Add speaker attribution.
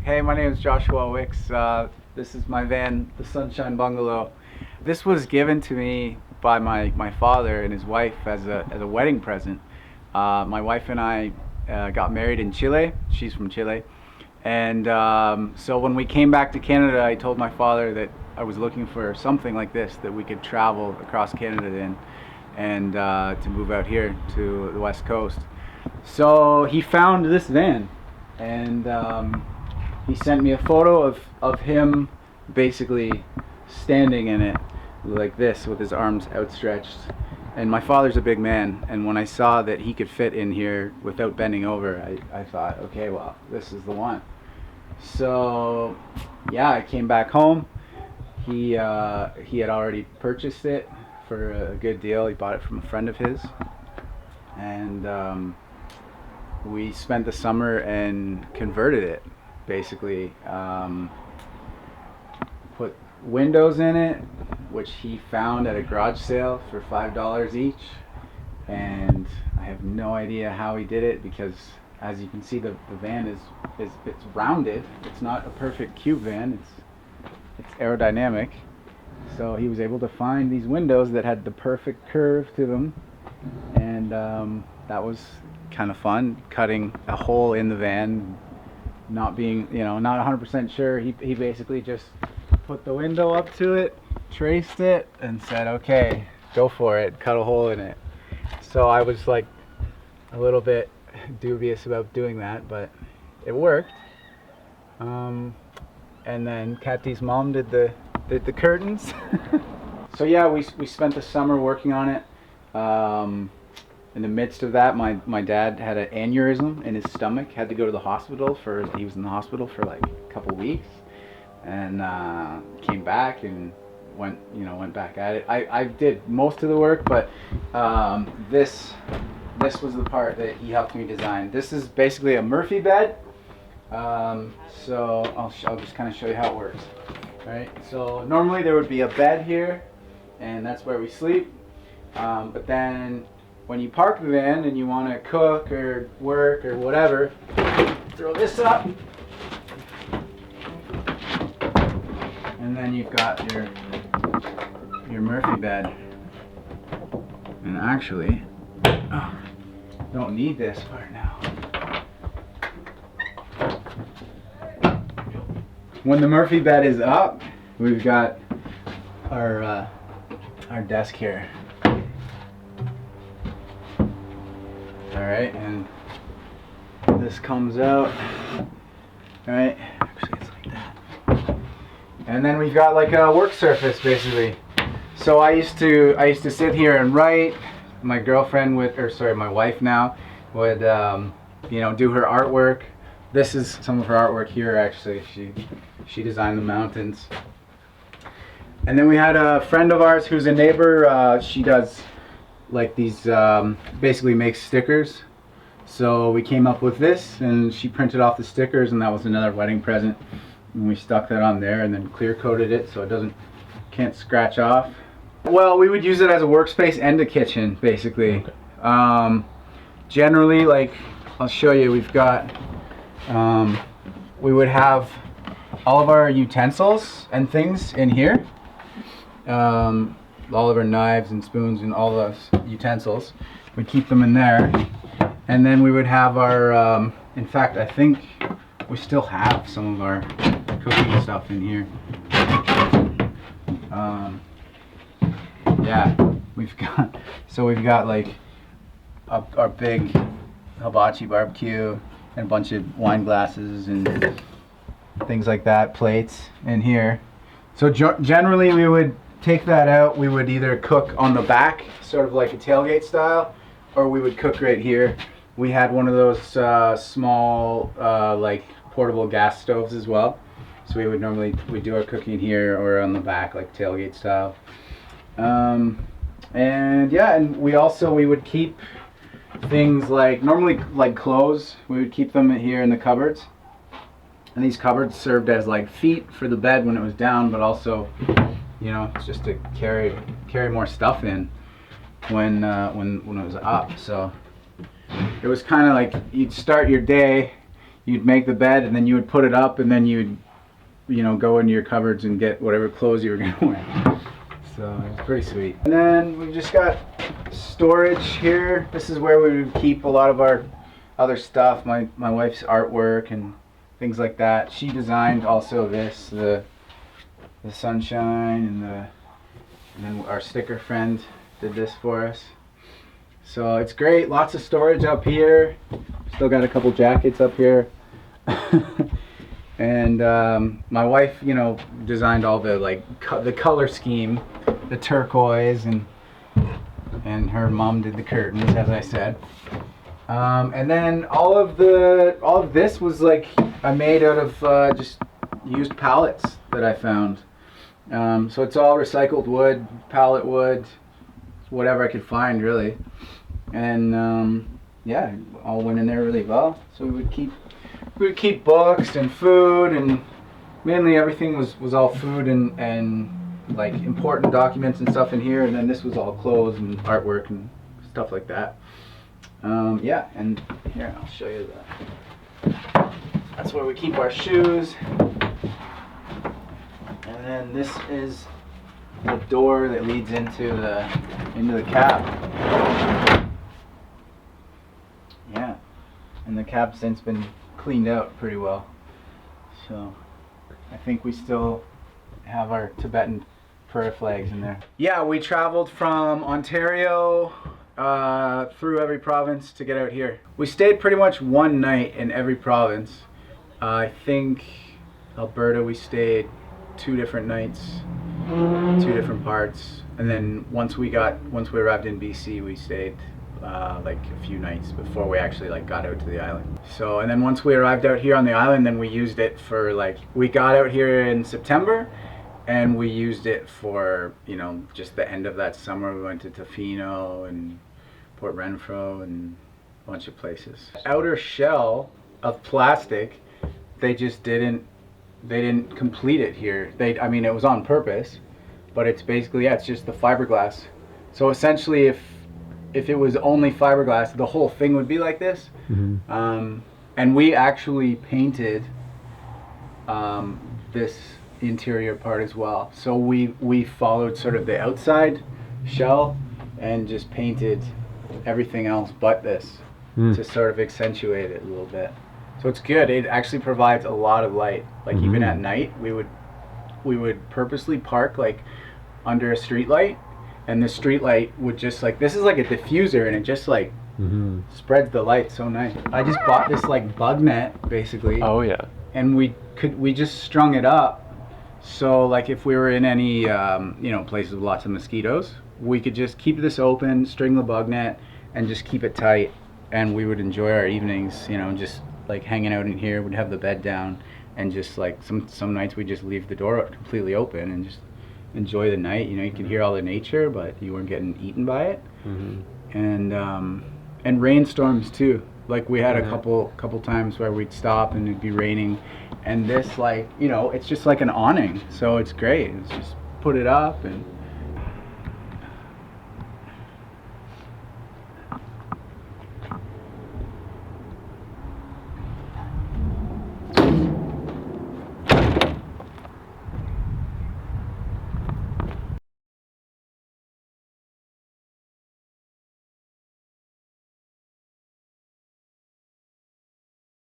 Speaker 1: Hey, my name is Joshua Wicks. This is my van, the Sunshine Bungalow. This was given to me by my father and his wife as a wedding present. My wife and I got married in Chile. She's from Chile. And so when we came back to Canada, I told my father that I was looking for something like this that we could travel across Canada in, and to move out here to the West Coast. So he found this van, and he sent me a photo of him basically standing in it like this with his arms outstretched. And my father's a big man, and when I saw that he could fit in here without bending over, I thought, okay, well, this is the one. So yeah, I came back home. He had already purchased it for a good deal. He bought it from a friend of his, and we spent the summer and converted it. Basically, put windows in it, which he found at a garage sale for $5 each, and I have no idea how he did it, because as you can see, the van is it's rounded. It's not a perfect cube van. It's aerodynamic. So he was able to find these windows that had the perfect curve to them, and that was kind of fun, cutting a hole in the van, not being, not 100% sure. He basically just put the window up to it, traced it, and said, okay, go for it, cut a hole in it. So I was like a little bit dubious about doing that, but it worked. And then Kathy's mom did the curtains. So yeah, we spent the summer working on it. In the midst of that, my dad had an aneurysm in his stomach, had to go to the hospital he was in the hospital for like a couple weeks, and came back and went back at it. I did most of the work, but this was the part that he helped me design. This is basically a Murphy bed. So I'll just kind of show you how it works. Right. So normally there would be a bed here, and that's where we sleep. But then when you park the van and you want to cook or work or whatever, throw this up, and then you've got your Murphy bed. And actually, don't need this part now. When the Murphy bed is up, we've got our desk here. Alright, and this comes out. Alright, actually it's like that. And then we've got like a work surface basically. So I used to sit here and write. My girlfriend my wife now would do her artwork. This is some of her artwork here actually. She designed the mountains. And then we had a friend of ours who's a neighbor. She does like these, basically makes stickers. So we came up with this, and she printed off the stickers, and that was another wedding present. And we stuck that on there and then clear coated it so it can't scratch off. Well, we would use it as a workspace and a kitchen basically. Okay. Generally, like I'll show you, we've got we would have all of our utensils and things in here. All of our knives and spoons and all those utensils, we'd keep them in there. And then we would have our, in fact, I think we still have some of our cooking stuff in here. Yeah, we've got like our big hibachi barbecue and a bunch of wine glasses and things like that, plates in here. So generally we would take that out. We would either cook on the back, sort of like a tailgate style, or we would cook right here. We had one of those small like portable gas stoves as well. So we do our cooking here or on the back, like tailgate style. And yeah, and we would keep things like, normally like clothes, we would keep them here in the cupboards. And these cupboards served as like feet for the bed when it was down, but also, just to carry more stuff in when it was up. So it was kind of like you'd start your day, you'd make the bed, and then you would put it up, and then you'd, you know, go into your cupboards and get whatever clothes you were gonna wear. So it's pretty sweet. And then we've just got storage here. This is where we would keep a lot of our other stuff, my wife's artwork and things like that. She designed also this, the sunshine, and then our sticker friend did this for us. So it's great. Lots of storage up here. Still got a couple jackets up here. And my wife, you know, designed all the the color scheme, the turquoise, and her mom did the curtains, as I said. And then all of this was like I made out of just used pallets that I found. So it's all recycled wood, pallet wood, whatever I could find really. And yeah, it all went in there really well. So we would keep books and food, and mainly everything was all food and like important documents and stuff in here. And then this was all clothes and artwork and stuff like that. Yeah, and here I'll show you that. That's where we keep our shoes. And then this is the door that leads into the cab. Yeah, and the cab's since been cleaned out pretty well. So I think we still have our Tibetan prayer flags in there. Yeah, we traveled from Ontario through every province to get out here. We stayed pretty much one night in every province. I think Alberta we stayed 2 different nights, 2 different parts, and then once we arrived in BC, we stayed like a few nights before we actually like got out to the island. So, and then once we arrived out here on the island, then we used it for like, we got out here in September, and we used it for, you know, just the end of that summer. We went to Tofino and Port Renfrew and a bunch of places. Outer shell of plastic, they just didn't complete it here. I mean, it was on purpose, but it's basically, yeah, it's just the fiberglass. So essentially, if it was only fiberglass, the whole thing would be like this. Mm-hmm. And we actually painted this interior part as well. So we followed sort of the outside shell and just painted everything else but this to sort of accentuate it a little bit. So it's good. It actually provides a lot of light. Like even at night, we would purposely park like under a street light, and the street light would just like, this is like a diffuser, and it just like spreads the light so nice. I just bought this like bug net basically.
Speaker 2: Oh yeah.
Speaker 1: And we just strung it up. So like if we were in any you know, places with lots of mosquitoes, we could just keep this open, string the bug net, and just keep it tight, and we would enjoy our evenings, you know, just like hanging out in here. We'd have the bed down, and just like some nights we'd just leave the door completely open and just enjoy the night. You know, you could hear all the nature, but you weren't getting eaten by it. And rainstorms too. Like we had a couple times where we'd stop and it'd be raining, and this, like, you know, it's just like an awning, so it's great. It's just put it up and